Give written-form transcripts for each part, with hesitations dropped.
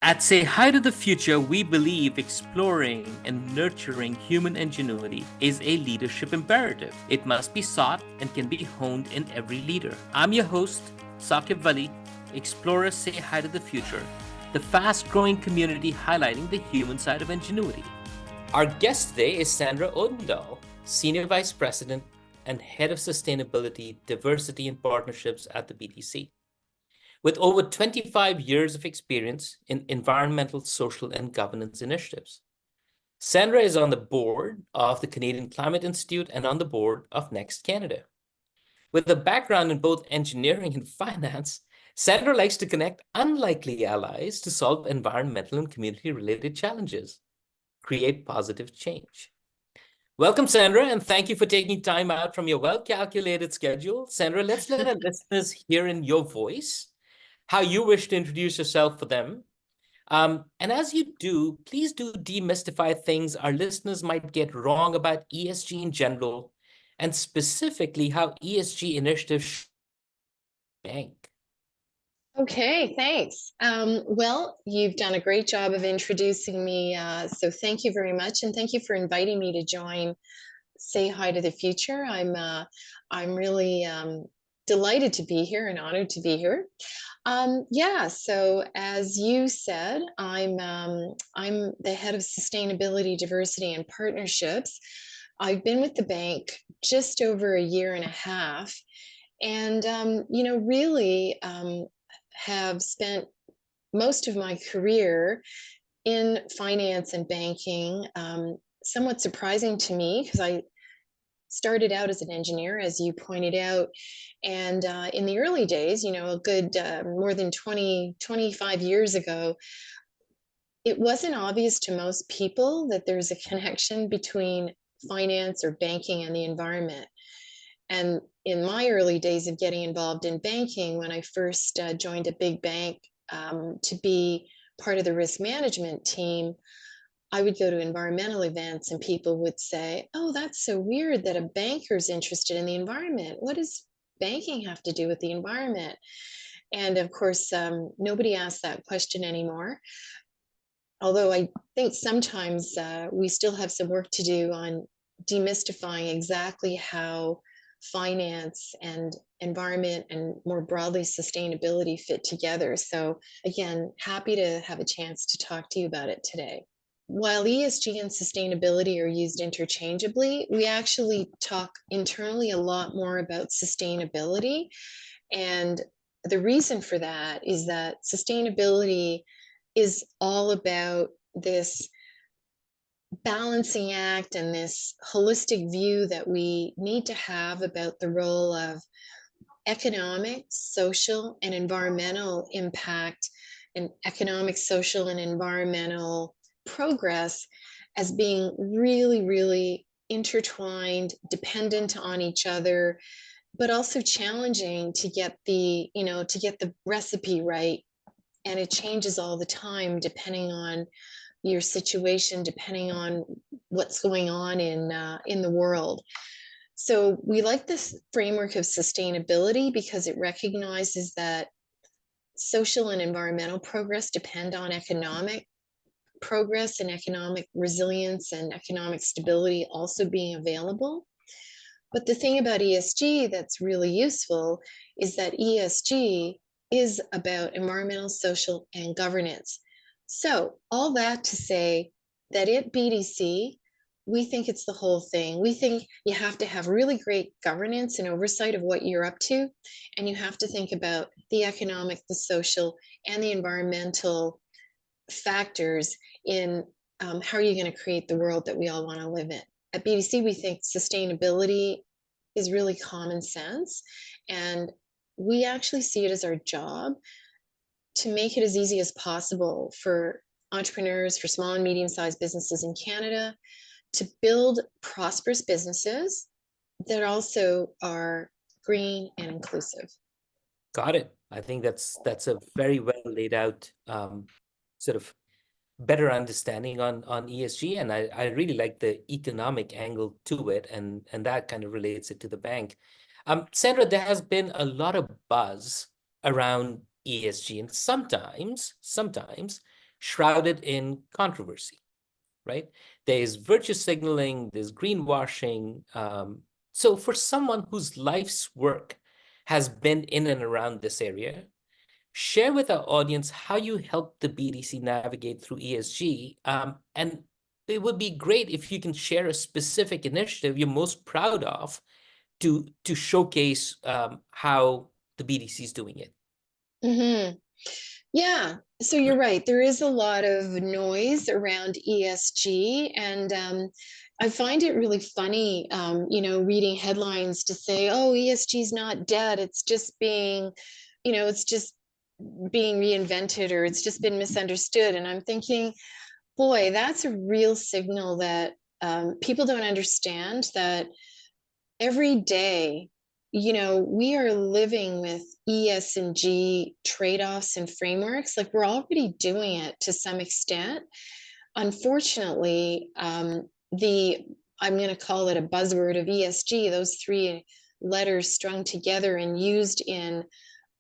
At Say Hi to the Future, we believe exploring and nurturing human ingenuity is a leadership imperative. It must be sought and can be honed in every leader. I'm your host, Saquib Vali. Explorers Say Hi to the Future, the fast-growing community highlighting the human side of ingenuity. Our guest today is Sandra Odendahl, Senior Vice President and Head of Sustainability, Diversity and Partnerships at the BDC. With over 25 years of experience in environmental, social, and governance initiatives. Sandra is on the board of the Canadian Climate Institute and on the board of Next Canada. With a background in both engineering and finance, Sandra likes to connect unlikely allies to solve environmental and community-related challenges, create positive change. Welcome, Sandra, and thank you for taking time out from your well-calculated schedule. Sandra, let's let our listeners hear in your voice how you wish to introduce yourself for them. And as you do, please do demystify things our listeners might get wrong about ESG in general, and specifically how ESG initiatives bank. Okay, thanks. Well, you've done a great job of introducing me, so thank you very much, and thank you for inviting me to join Say Hi to the Future. I'm really delighted to be here and honored to be here. Yeah, so as you said, I'm the head of sustainability, diversity, and partnerships. I've been with the bank just over a year and a half, and really have spent most of my career in finance and banking. Somewhat surprising to me because I started out as an engineer, as you pointed out. And in the early days, a good more than 25 years ago, it wasn't obvious to most people that there's a connection between finance or banking and the environment. And in my early days of getting involved in banking, when I first joined a big bank to be part of the risk management team, I would go to environmental events and people would say, "Oh, that's so weird that a banker's interested in the environment. What does banking have to do with the environment?" And of course, nobody asks that question anymore. Although I think sometimes we still have some work to do on demystifying exactly how finance and environment and more broadly sustainability fit together. So again, happy to have a chance to talk to you about it today. While ESG and sustainability are used interchangeably, we actually talk internally a lot more about sustainability. And the reason for that is that sustainability is all about this balancing act and this holistic view that we need to have about the role of economic, social, and environmental impact, and economic, social, and environmental progress as being really, really intertwined, dependent on each other, but also challenging to get the recipe right. And it changes all the time depending on your situation, depending on what's going on in the world. So we like this framework of sustainability because it recognizes that social and environmental progress depend on economic progress and economic resilience and economic stability also being available. But the thing about ESG that's really useful is that ESG is about environmental, social, and governance. So all that to say that at BDC, we think it's the whole thing. We think you have to have really great governance and oversight of what you're up to, and you have to think about the economic, the social, and the environmental factors in how are you going to create the world that we all want to live in. At BDC, we think sustainability is really common sense, and we actually see it as our job to make it as easy as possible for entrepreneurs, for small and medium-sized businesses in Canada to build prosperous businesses that also are green and inclusive. Got it. I think that's a very well laid out sort of better understanding on ESG, and I really like the economic angle to it, and that kind of relates it to the bank. Sandra, there has been a lot of buzz around ESG, and sometimes shrouded in controversy, right? There's virtue signaling, there's greenwashing. So for someone whose life's work has been in and around this area, share with our audience how you help the BDC navigate through ESG. And it would be great if you can share a specific initiative you're most proud of to showcase how the BDC is doing it. Mm-hmm. Yeah, so you're right. There is a lot of noise around ESG, and I find it really funny, reading headlines to say, "Oh, ESG is not dead. It's just being, it's just being reinvented, or it's just been misunderstood." And I'm thinking, boy, that's a real signal that people don't understand that every day, we are living with ES&G trade-offs and frameworks. Like, we're already doing it to some extent. Unfortunately, I'm going to call it a buzzword of ESG, those three letters strung together and used in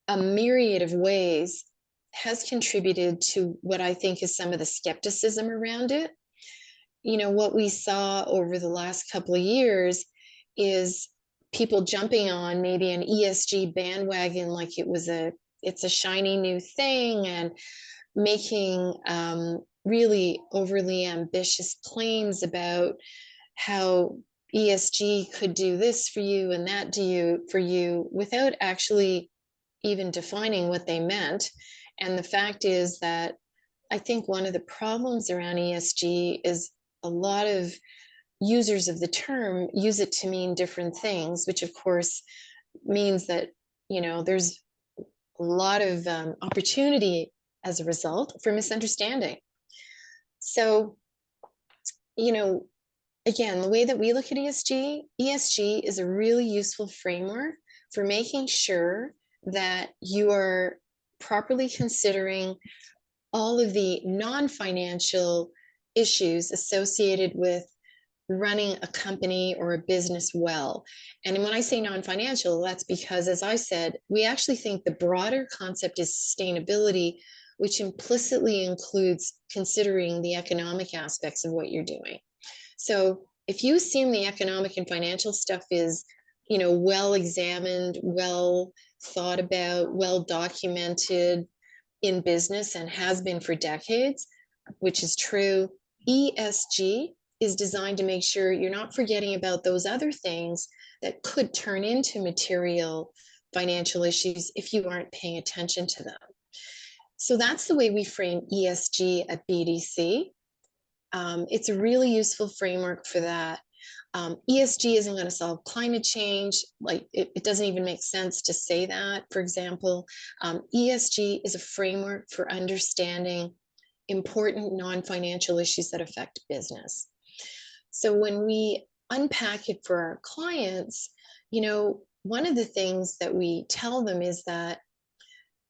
a myriad of ways, has contributed to what I think is some of the skepticism around it. What we saw over the last couple of years is people jumping on maybe an ESG bandwagon like it's a shiny new thing, and making really overly ambitious claims about how ESG could do this for you and that for you, without actually even defining what they meant. And the fact is that I think one of the problems around ESG is a lot of users of the term use it to mean different things, which of course means that, there's a lot of opportunity as a result for misunderstanding. So, again, the way that we look at ESG is a really useful framework for making sure that you are properly considering all of the non-financial issues associated with running a company or a business well. And when I say non-financial, that's because, as I said, we actually think the broader concept is sustainability, which implicitly includes considering the economic aspects of what you're doing. So if you assume the economic and financial stuff is, well examined, well thought about, well documented in business and has been for decades, which is true, ESG is designed to make sure you're not forgetting about those other things that could turn into material financial issues if you aren't paying attention to them. So that's the way we frame ESG at BDC. It's a really useful framework for that. ESG isn't going to solve climate change. Like, it doesn't even make sense to say that. For example, ESG is a framework for understanding important non-financial issues that affect business. So when we unpack it for our clients, one of the things that we tell them is that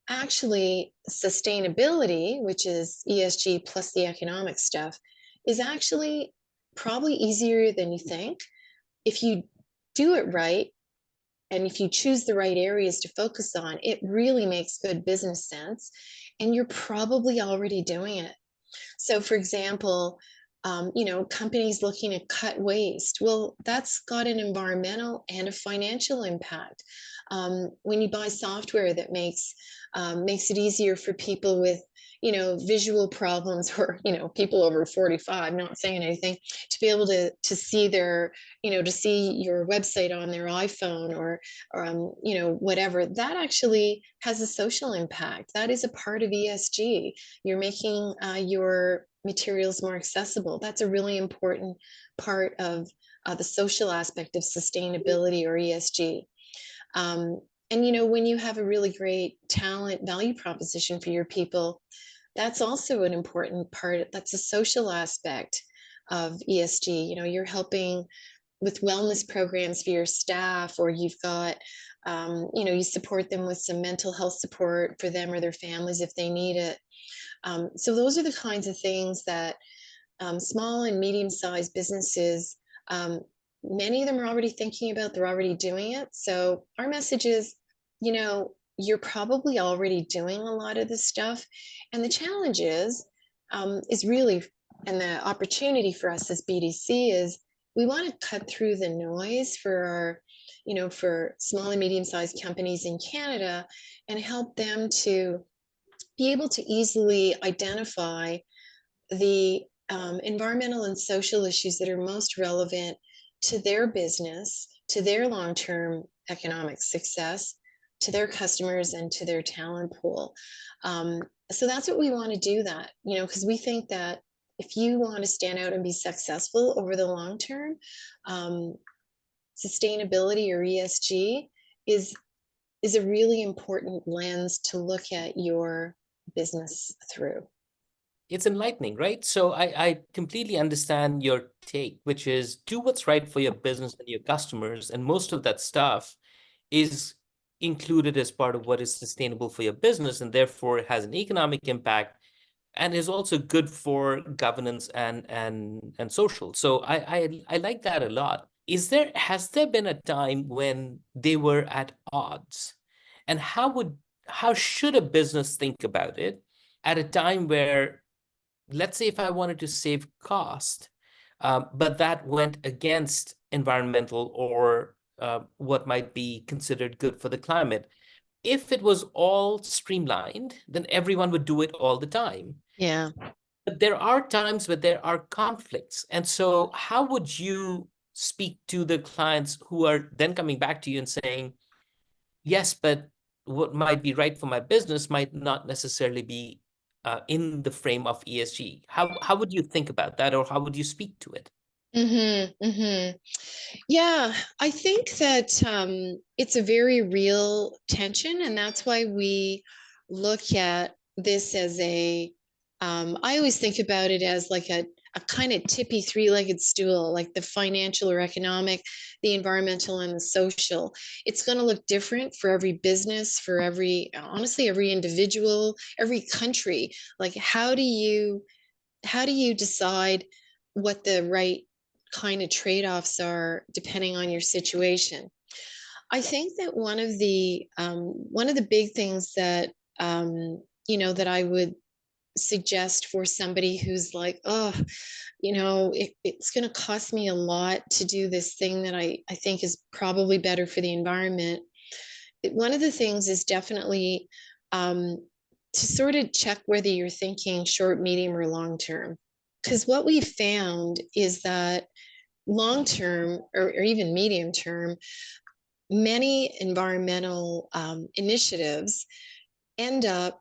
actually sustainability, which is ESG plus the economic stuff, is actually probably easier than you think. If you do it right, and if you choose the right areas to focus on, it really makes good business sense, and you're probably already doing it. So for example, companies looking to cut waste. Well, that's got an environmental and a financial impact. When you buy software that makes it easier for people with, visual problems, or, people over 45, not saying anything, to be able to see their, to see your website on their iPhone, or whatever, that actually has a social impact. That is a part of ESG. You're making your materials more accessible. That's a really important part of the social aspect of sustainability or ESG. And when you have a really great talent value proposition for your people, that's also an important part. That's a social aspect of ESG. You're helping with wellness programs for your staff, or you've got, you support them with some mental health support for them or their families if they need it. So those are the kinds of things that small and medium-sized businesses, many of them are already thinking about, they're already doing it. So our message is, you're probably already doing a lot of this stuff. And the challenge is, is really, and the opportunity for us as BDC is we want to cut through the noise for our, for small and medium-sized companies in Canada and help them to be able to easily identify the environmental and social issues that are most relevant to their business, to their long-term economic success, to their customers, and to their talent pool. So that's what we want to do, that, because we think that if you want to stand out and be successful over the long term, sustainability or ESG is a really important lens to look at your business through. It's enlightening, right? So I completely understand your take, which is do what's right for your business and your customers. And most of that stuff is included as part of what is sustainable for your business, and therefore it has an economic impact and is also good for governance and social. So I like that a lot. Has there been a time when they were at odds? And how should a business think about it at a time where, let's say, if I wanted to save cost, but that went against environmental or what might be considered good for the climate? If it was all streamlined, then everyone would do it all the time. Yeah. But there are times where there are conflicts. And so how would you speak to the clients who are then coming back to you and saying, yes, but what might be right for my business might not necessarily be in the frame of ESG? How would you think about that, or how would you speak to it? Yeah, I think that it's a very real tension, and that's why we look at this as I always think about it as like a kind of tippy three-legged stool, like the financial or economic, the environmental, and the social. It's going to look different for every business, for honestly, every individual, every country. Like, how do you decide what the right kind of trade-offs are depending on your situation? I think that one of the big things that that I would suggest for somebody who's like, oh, it's going to cost me a lot to do this thing that I think is probably better for the environment. One of the things is definitely to sort of check whether you're thinking short, medium, or long term. Because what we found is that long term or even medium term, many environmental initiatives end up,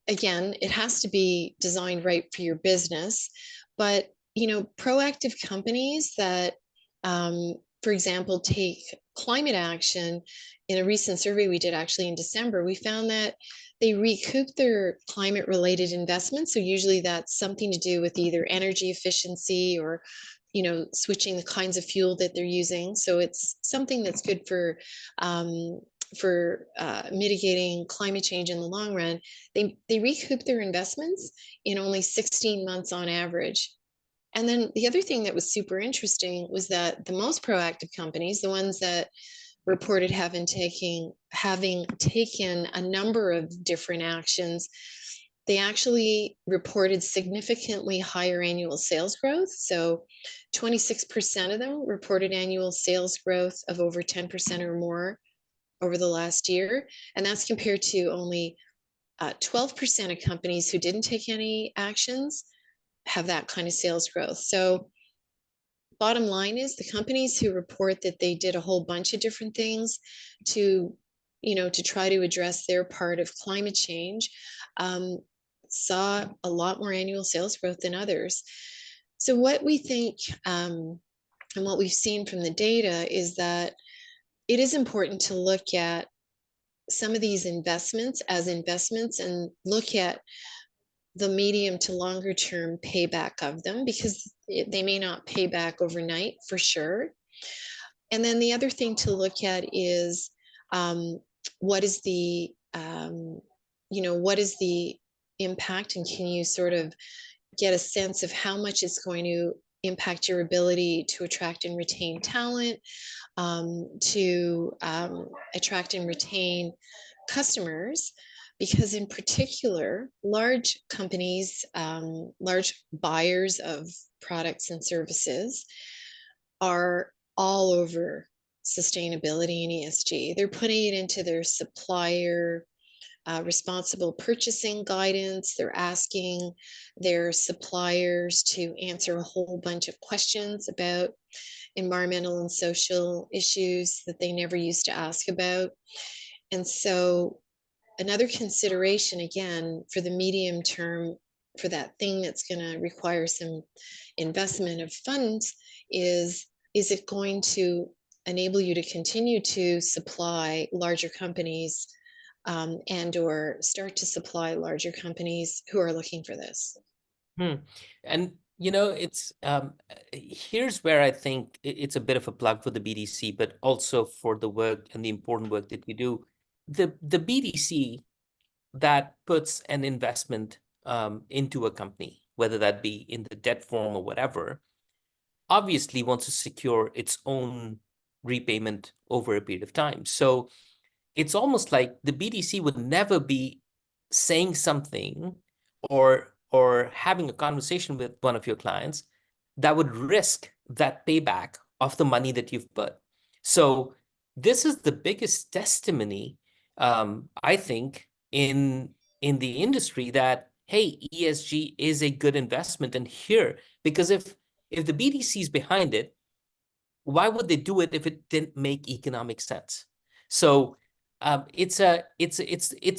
again, it has to be designed right for your business, but proactive companies that, for example, take climate action. In a recent survey we did actually in December, we found that they recoup their climate related investments. So usually that's something to do with either energy efficiency or switching the kinds of fuel that they're using. So it's something that's good for mitigating climate change in the long run. They recoup their investments in only 16 months on average. And then the other thing that was super interesting was that the most proactive companies, the ones that reported having taken a number of different actions, they actually reported significantly higher annual sales growth. So 26% of them reported annual sales growth of over 10% or more over the last year. And that's compared to only 12% of companies who didn't take any actions have that kind of sales growth. So bottom line is the companies who report that they did a whole bunch of different things to try to address their part of climate change saw a lot more annual sales growth than others. So what we think and what we've seen from the data is that it is important to look at some of these investments as investments and look at the medium to longer term payback of them, because they may not pay back overnight for sure. And then the other thing to look at is what is the impact, and can you sort of get a sense of how much it's going to impact your ability to attract and retain talent, to attract and retain customers. because in particular, large companies, large buyers of products and services are all over sustainability and ESG. They're putting it into their supplier responsible purchasing guidance. They're asking their suppliers to answer a whole bunch of questions about environmental and social issues that they never used to ask about. And so another consideration, again, for the medium term, for that thing that's going to require some investment of funds is it going to enable you to continue to supply larger companies and or start to supply larger companies who are looking for this? And it's here's where I think it's a bit of a plug for the BDC, but also for the work and the important work that you do. The BDC that puts an investment into a company, whether that be in the debt form or whatever, obviously wants to secure its own repayment over a period of time. So it's almost like the BDC would never be saying something or having a conversation with one of your clients that would risk that payback of the money that you've put. So this is the biggest testimony, I think, in the industry that, hey, ESG is a good investment. And here, because if the BDC is behind it, why would they do it if it didn't make economic sense? So it's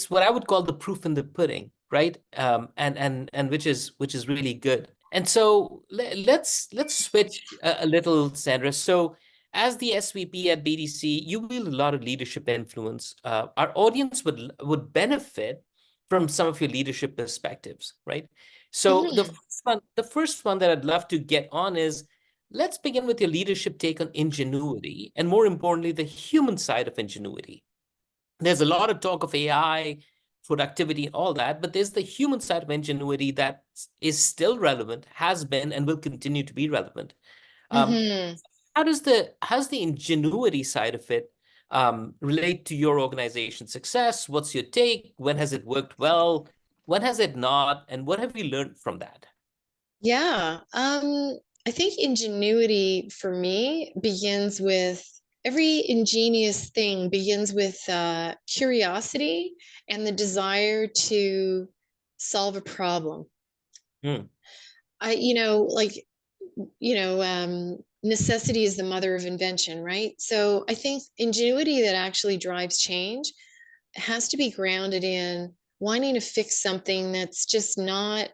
what I would call the proof in the pudding, right? And which is really good. And so let's switch a little, Sandra. So as the SVP at BDC, you wield a lot of leadership influence. Our audience would benefit from some of your leadership perspectives, right? So Mhm. the first one that I'd love to get on is, let's begin with your leadership take on ingenuity, and more importantly, the human side of ingenuity. There's a lot of talk of AI, productivity, and all that, but there's the human side of ingenuity that is still relevant, has been, and will continue to be relevant. Um, Mhm. how's the ingenuity side of it relate to your organization's success? What's your take? When has it worked well? When has it not? And what have you learned from that? Yeah. I think ingenuity for me begins with every ingenious thing begins with curiosity and the desire to solve a problem. Hmm. Like, necessity is the mother of invention, right? So I think ingenuity that actually drives change has to be grounded in wanting to fix something that's just not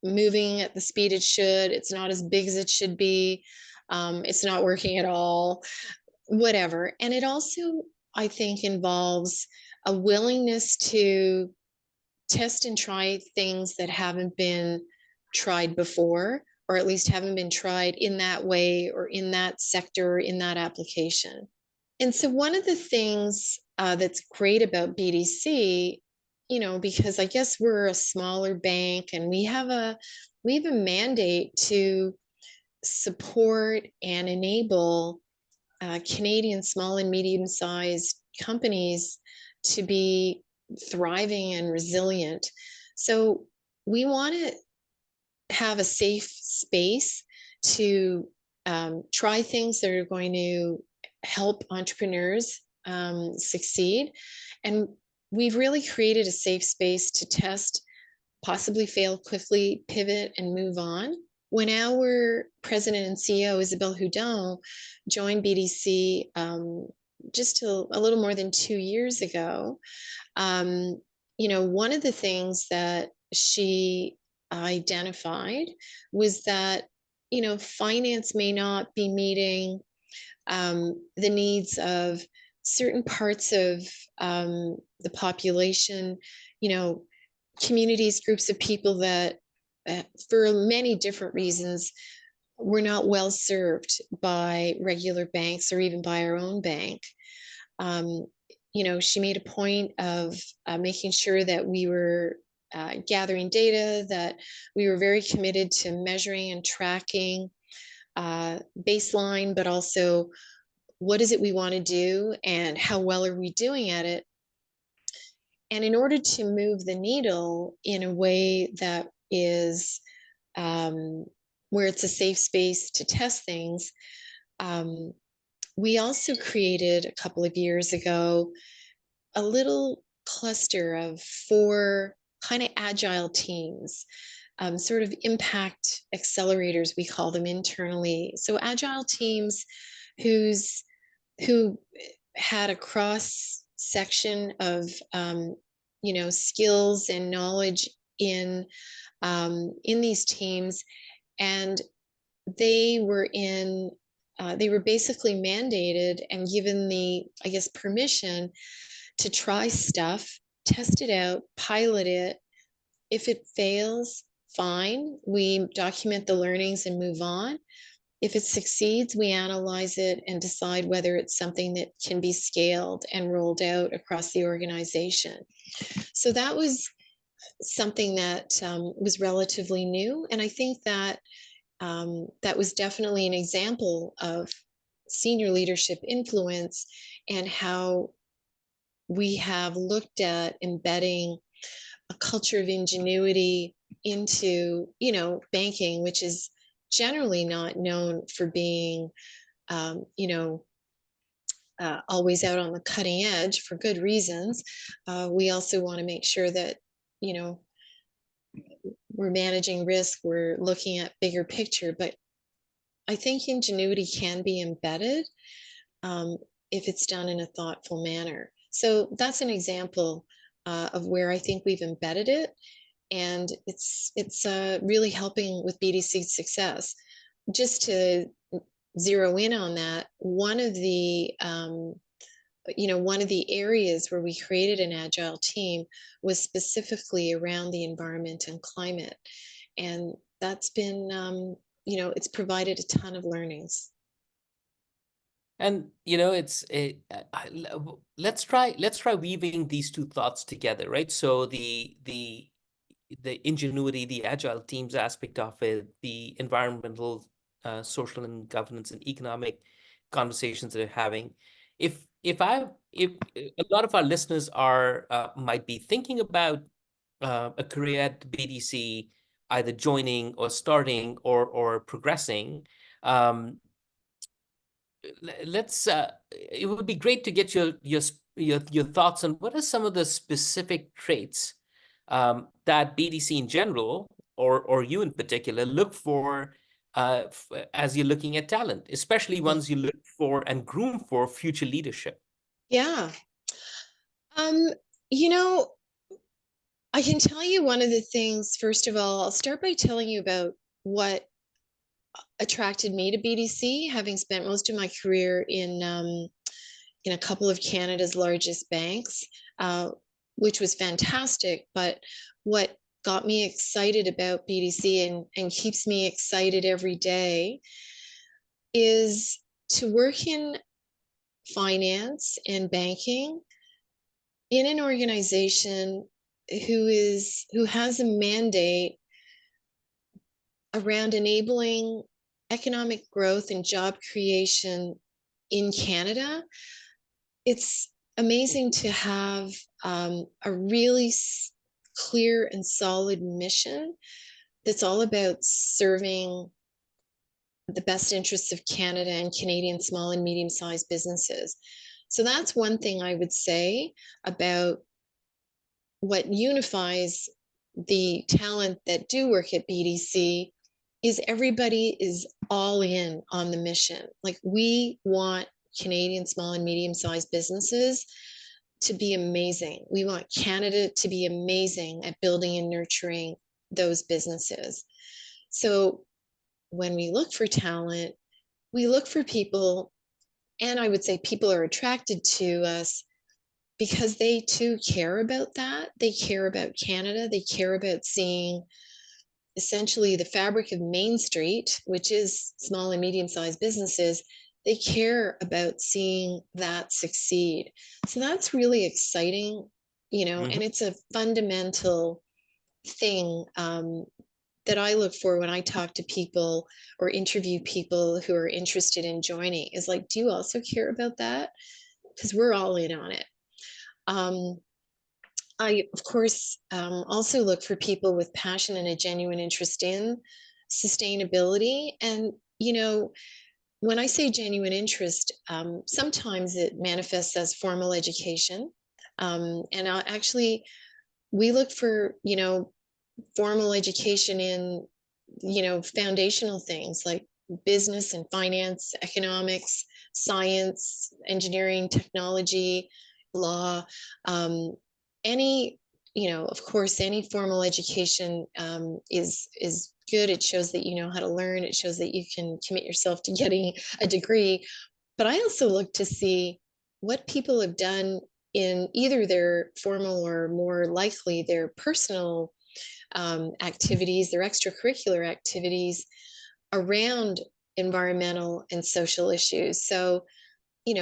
moving at the speed it should. It's not as big as it should be. It's not working at all, whatever. And it also, I think, involves a willingness to test and try things that haven't been tried before, or at least haven't been tried in that way or in that sector or in that application. And so one of the things that's great about BDC, because I guess we're a smaller bank and we have a mandate to support and enable Canadian small and medium-sized companies to be thriving and resilient. So we want to have a safe space to try things that are going to help entrepreneurs succeed. And we've really created a safe space to test, possibly fail quickly, pivot, and move on. When our president and CEO, Isabelle Houdon, joined BDC just a little more than 2 years ago, one of the things that she identified was that, finance may not be meeting the needs of certain parts of the population, communities, groups of people that, for many different reasons, were not well served by regular banks or even by our own bank. Um, she made a point of making sure that we were gathering data, that we were very committed to measuring and tracking baseline, but also what is it we want to do and how well are we doing at it. And in order to move the needle in a way that is where it's a safe space to test things, we also created a couple of years ago a little cluster of 4 kind of agile teams, sort of impact accelerators, we call them internally. So agile teams who had a cross section of skills and knowledge in these teams, and they were in they were basically mandated and given the, I guess, permission to try stuff, test it out, pilot it. If it fails, fine, we document the learnings and move on. If it succeeds, we analyze it and decide whether it's something that can be scaled and rolled out across the organization. So that was something that was relatively new. And I think that that was definitely an example of senior leadership influence and how we have looked at embedding a culture of ingenuity into, banking, which is generally not known for being, always out on the cutting edge for good reasons. We also want to make sure that, we're managing risk, we're looking at bigger picture, but I think ingenuity can be embedded if it's done in a thoughtful manner. So that's an example of where I think we've embedded it, and it's really helping with BDC success. Just to zero in on that, one of the areas where we created an agile team was specifically around the environment and climate, and that's been it's provided a ton of learnings. And let's try weaving these two thoughts together, right? So the ingenuity, the agile teams aspect of it, the environmental, social, and governance and economic conversations that we're having. If a lot of our listeners are might be thinking about a career at BDC, either joining or starting or progressing. Let's it would be great to get your thoughts on what are some of the specific traits that BDC in general or you in particular look for as you're looking at talent, especially ones you look for and groom for future leadership. Yeah. Um, you know, I can tell you one of the things. First of all, I'll start by telling you about what attracted me to BDC, having spent most of my career in a couple of Canada's largest banks, which was fantastic. But what got me excited about BDC and keeps me excited every day is to work in finance and banking in an organization who has a mandate around enabling economic growth and job creation in Canada. It's amazing to have a really clear and solid mission that's all about serving the best interests of Canada and Canadian small and medium-sized businesses. So that's one thing I would say about what unifies the talent that do work at BDC is everybody is all in on the mission. Like, we want Canadian small and medium-sized businesses to be amazing. We want Canada to be amazing at building and nurturing those businesses. So when we look for talent, we look for people, and I would say people are attracted to us because they too care about that. They care about Canada. They care about seeing essentially the fabric of Main Street, which is small and medium-sized businesses. They care about seeing that succeed. So that's really exciting, and it's a fundamental thing that I look for when I talk to people or interview people who are interested in joining, is like, do you also care about that? Because we're all in on it. I, of course, also look for people with passion and a genuine interest in sustainability. And, when I say genuine interest, sometimes it manifests as formal education. And actually, we look for, formal education in, foundational things like business and finance, economics, science, engineering, technology, law, any, of course, any formal education is good. It shows that you know how to learn. It shows that you can commit yourself to getting a degree. But I also look to see what people have done in either their formal or more likely their personal activities, their extracurricular activities around environmental and social issues. So,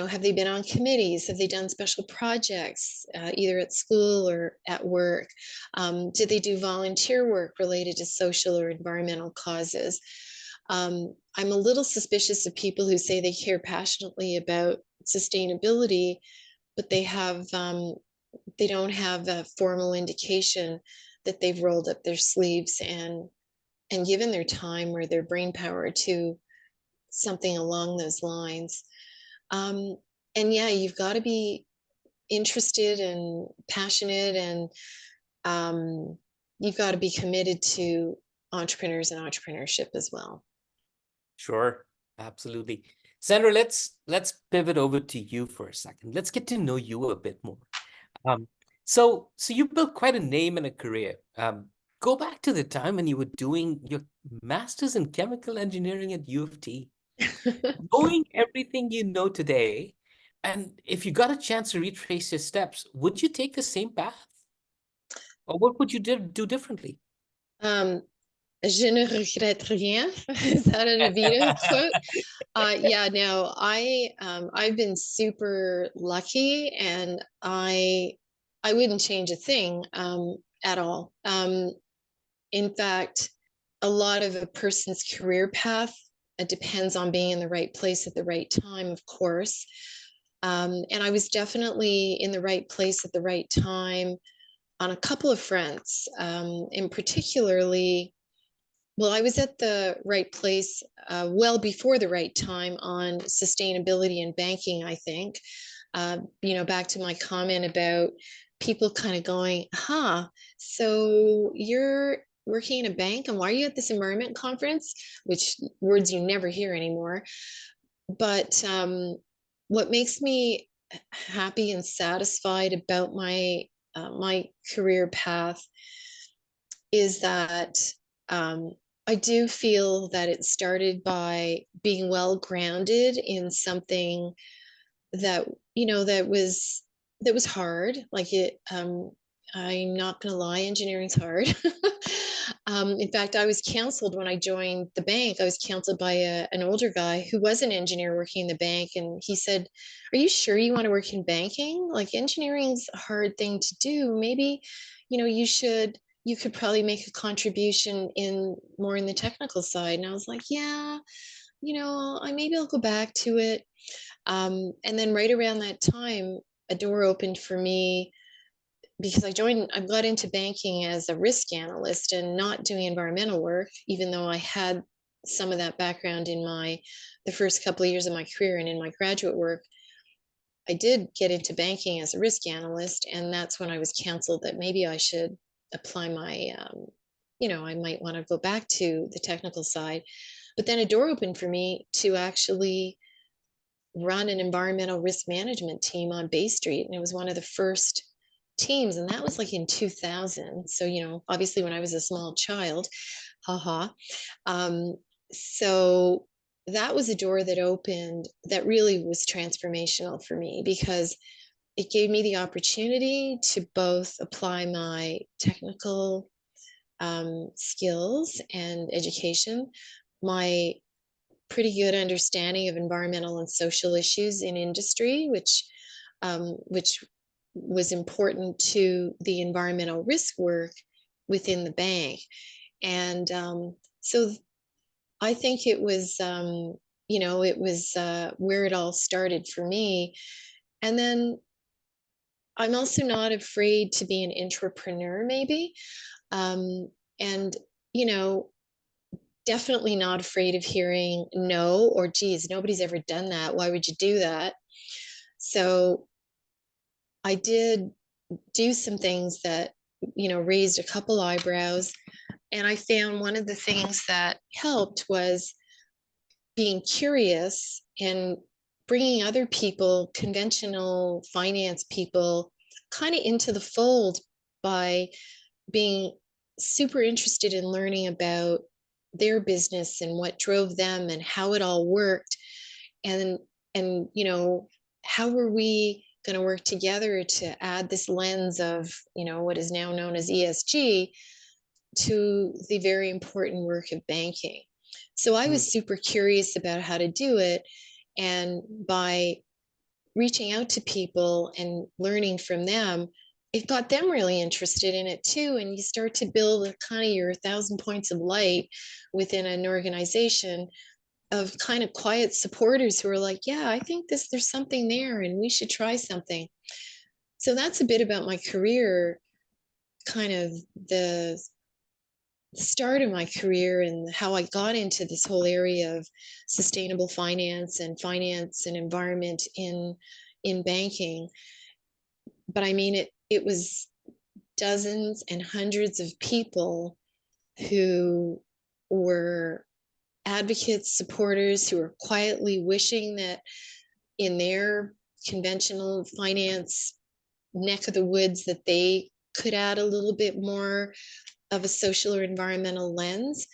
have they been on committees? Have they done special projects, either at school or at work? Did they do volunteer work related to social or environmental causes? I'm a little suspicious of people who say they care passionately about sustainability, but they don't have a formal indication that they've rolled up their sleeves and given their time or their brain power to something along those lines. Um, and yeah, you've got to be interested and passionate, and you've got to be committed to entrepreneurs and entrepreneurship as well. Sure, absolutely. Sandra, let's pivot over to you for a second. Let's get to know you a bit more. Um, so you built quite a name and a career. Go back to the time when you were doing your master's in chemical engineering at U of T, knowing everything you know today, and if you got a chance to retrace your steps, would you take the same path? Or what would you do differently? um, Je ne regrette rien. Is that an Evita quote? Yeah, no, I've been super lucky, and I wouldn't change a thing at all. In fact, a lot of a person's career path, it depends on being in the right place at the right time, of course. And I was definitely in the right place at the right time on a couple of fronts. In particularly, well, I was at the right place well before the right time on sustainability and banking, I think. Back to my comment about people kind of going, so you're working in a bank and why are you at this environment conference? Which words you never hear anymore. But what makes me happy and satisfied about my career path is that I do feel that it started by being well grounded in something that that was hard. Like it, I'm not going to lie, engineering's hard. In fact, I was counseled when I joined the bank. I was counseled by an older guy who was an engineer working in the bank, and he said, "Are you sure you want to work in banking? Like engineering's a hard thing to do. Maybe, you could probably make a contribution in more in the technical side." And I was like, "Yeah, maybe I'll go back to it." And then right around that time, a door opened for me because I got into banking as a risk analyst and not doing environmental work, even though I had some of that background in the first couple of years of my career and in my graduate work. I did get into banking as a risk analyst, and that's when I was counseled that maybe I should apply I might want to go back to the technical side. But then a door opened for me to actually run an environmental risk management team on Bay Street. And it was one of the first teams. And that was like in 2000. So, obviously when I was a small child, haha. So that was a door that opened that really was transformational for me because it gave me the opportunity to both apply my technical skills and education, my pretty good understanding of environmental and social issues in industry, which was important to the environmental risk work within the bank. And so I think it was, where it all started for me. And then I'm also not afraid to be an entrepreneur, maybe. And, you know, definitely not afraid of hearing no, or geez, nobody's ever done that. Why would you do that? So I did do some things that, raised a couple eyebrows. And I found one of the things that helped was being curious and bringing other people, conventional finance people, kind of into the fold by being super interested in learning about their business and what drove them and how it all worked, and how were we going to work together to add this lens of what is now known as ESG to the very important work of banking. So I was super curious about how to do it, and by reaching out to people and learning from them, it got them really interested in it too. And you start to build kind of your 1,000 points of light within an organization of kind of quiet supporters who are like, yeah, I think there's something there and we should try something. So that's a bit about my career, kind of the start of my career and how I got into this whole area of sustainable finance and environment in banking. But I mean, it was dozens and hundreds of people who were advocates, supporters, who were quietly wishing that in their conventional finance neck of the woods that they could add a little bit more of a social or environmental lens.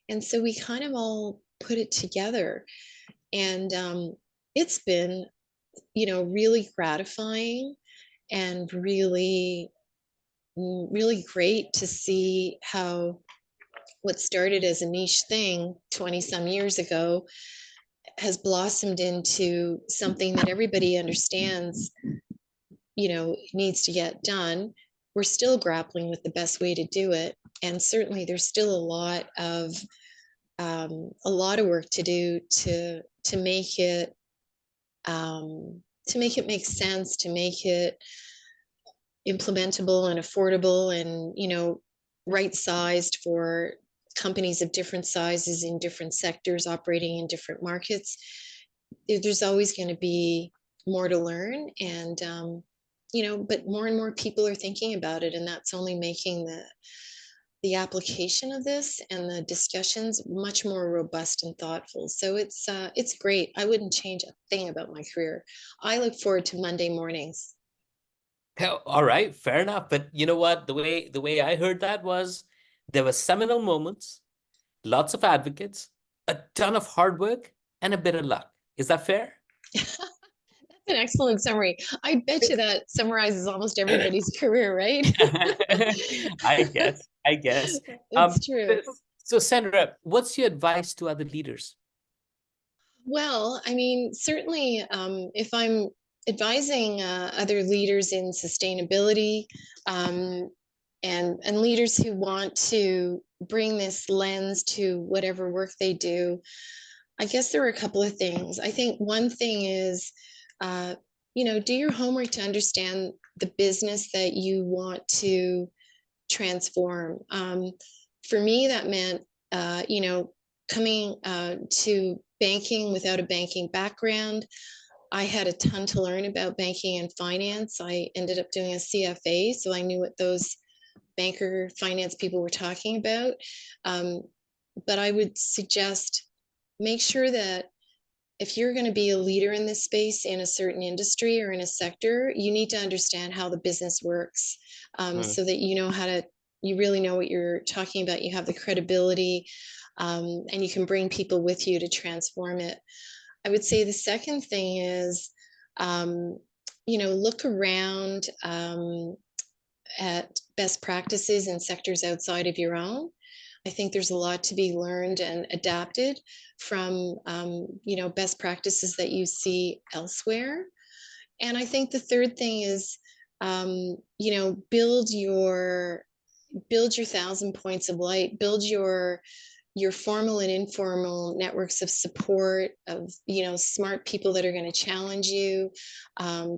And so we kind of all put it together. And it's been, really gratifying and really, really great to see how what started as a niche thing 20 some years ago has blossomed into something that everybody understands, needs to get done. We're still grappling with the best way to do it. And certainly there's still a lot of work to do to make it make sense, to make it implementable and affordable, and right sized for companies of different sizes in different sectors operating in different markets. There's always going to be more to learn, and but more and more people are thinking about it, and that's only making the application of this and the discussions much more robust and thoughtful. So it's great. I wouldn't change a thing about my career. I look forward to Monday mornings. All right, fair enough. But you know what? The way I heard that was there were seminal moments, lots of advocates, a ton of hard work, and a bit of luck. Is that fair? That's an excellent summary. I bet you that summarizes almost everybody's career, right? I guess. I guess. It's true. So Sandra, what's your advice to other leaders? Well, I mean, certainly, if I'm advising other leaders in sustainability, um, and leaders who want to bring this lens to whatever work they do, I guess there are a couple of things. I think one thing is, uh, do your homework to understand the business that you want to transform. For me, that meant, coming to banking without a banking background. I had a ton to learn about banking and finance. I ended up doing a CFA, so I knew what those banker finance people were talking about. Um, but I would suggest make sure that if you're going to be a leader in this space in a certain industry or in a sector, you need to understand how the business works, so that you really know what you're talking about. You have the credibility, and you can bring people with you to transform it. I would say the second thing is, look around at best practices in sectors outside of your own. I think there's a lot to be learned and adapted from, best practices that you see elsewhere. And I think the third thing is, build your 1,000 points of light, build your formal and informal networks of support, of smart people that are going to challenge you,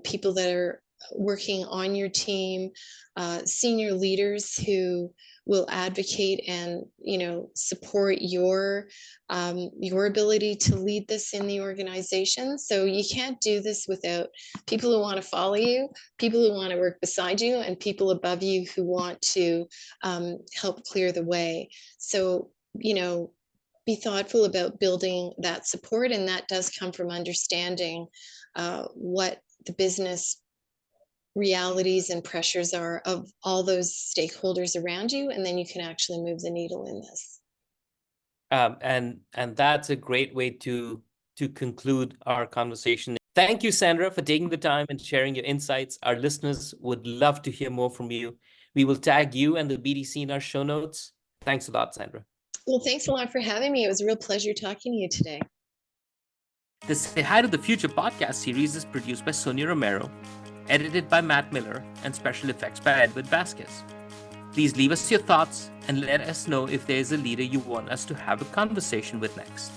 people that are working on your team, senior leaders who will advocate and support your ability to lead this in the organization. So you can't do this without people who want to follow you, people who want to work beside you, and people above you who want to help clear the way. So be thoughtful about building that support, and that does come from understanding what the business realities and pressures are of all those stakeholders around you, and then you can actually move the needle in this. And that's a great way to conclude our conversation. Thank you, Sandra, for taking the time and sharing your insights. Our listeners would love to hear more from you. We will tag you and the BDC in our show notes. Thanks a lot, Sandra. Well, thanks a lot for having me. It was a real pleasure talking to you today. The Say Hi to the Future podcast series is produced by Sonia Romero, edited by Matt Miller, and special effects by Edward Vasquez. Please leave us your thoughts and let us know if there is a leader you want us to have a conversation with next.